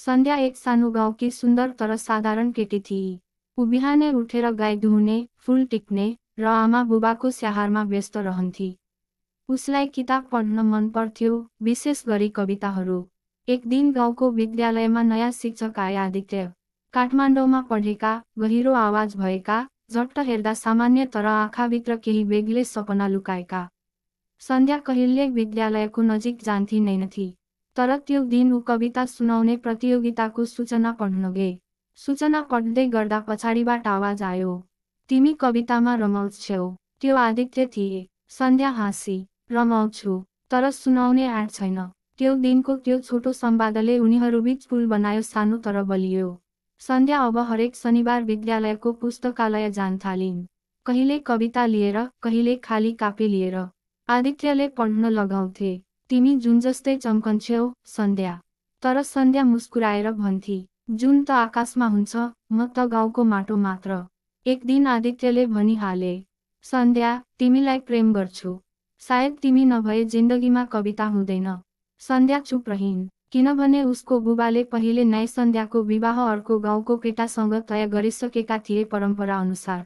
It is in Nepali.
सन्ध्या एक सानो गाउँकी सुन्दर तर साधारण केटी थिई। ऊ बिहानै उठेर गाई दुहुने, फूल टिप्ने र आमा बुबाको स्याहारमा व्यस्त रहन्थी। उसलाई किताब पढ्न मन पर्थ्यो, विशेष गरी कविताहरू। एक दिन गाउँको विद्यालयमा नयाँ शिक्षक आए आदित्य। काठमाडौँमा पढेका, गहिरो आवाज भएका, झट्ट हेर्दा सामान्य तर आँखाभित्र केही बेग्लै सपना लुकाएका। सन्ध्या कहिल्यै विद्यालयको नजिक जान्थी नैनथी। तर त्यो दिन ऊ कविता सुनाउने प्रतियोगिताको सूचना पढ्न गए। सूचना पढ्दै गर्दा पछाडिबाट आवाज आयो, तिमी कवितामा रमाउँछौ। त्यो आदित्य थिए। सन्ध्या हाँसी, रमाउँछु, तर सुनाउने आँट छैन। त्यो दिनको त्यो छोटो संवादले उनीहरूबीच पुल बनायो, सानो तर बलियो। सन्ध्या अब हरेक शनिबार विद्यालयको पुस्तकालय जान थालिन्। कहिले कविता लिएर, कहिले खाली कापी लिएर। आदित्यले पढ्न लगाउँथे, तिमी जुन जस्तै चम्कन्छौ, सन्ध्या। तर सन्ध्या मुस्कुराएर भन्थी, जुन त आकाशमा हुन्छ, म त गाउँको माटो मात्र। एक दिन आदित्यले भनिहाले, सन्ध्या, तिमीलाई प्रेम गर्छु। सायद तिमी नभए जिन्दगीमा कविता हुँदैन। सन्ध्या चुप रहिन्, किनभने उसको बुबाले पहिले नै सन्ध्याको विवाह अर्को गाउँको केटासँग तय गरिसकेका थिए परम्परा अनुसार।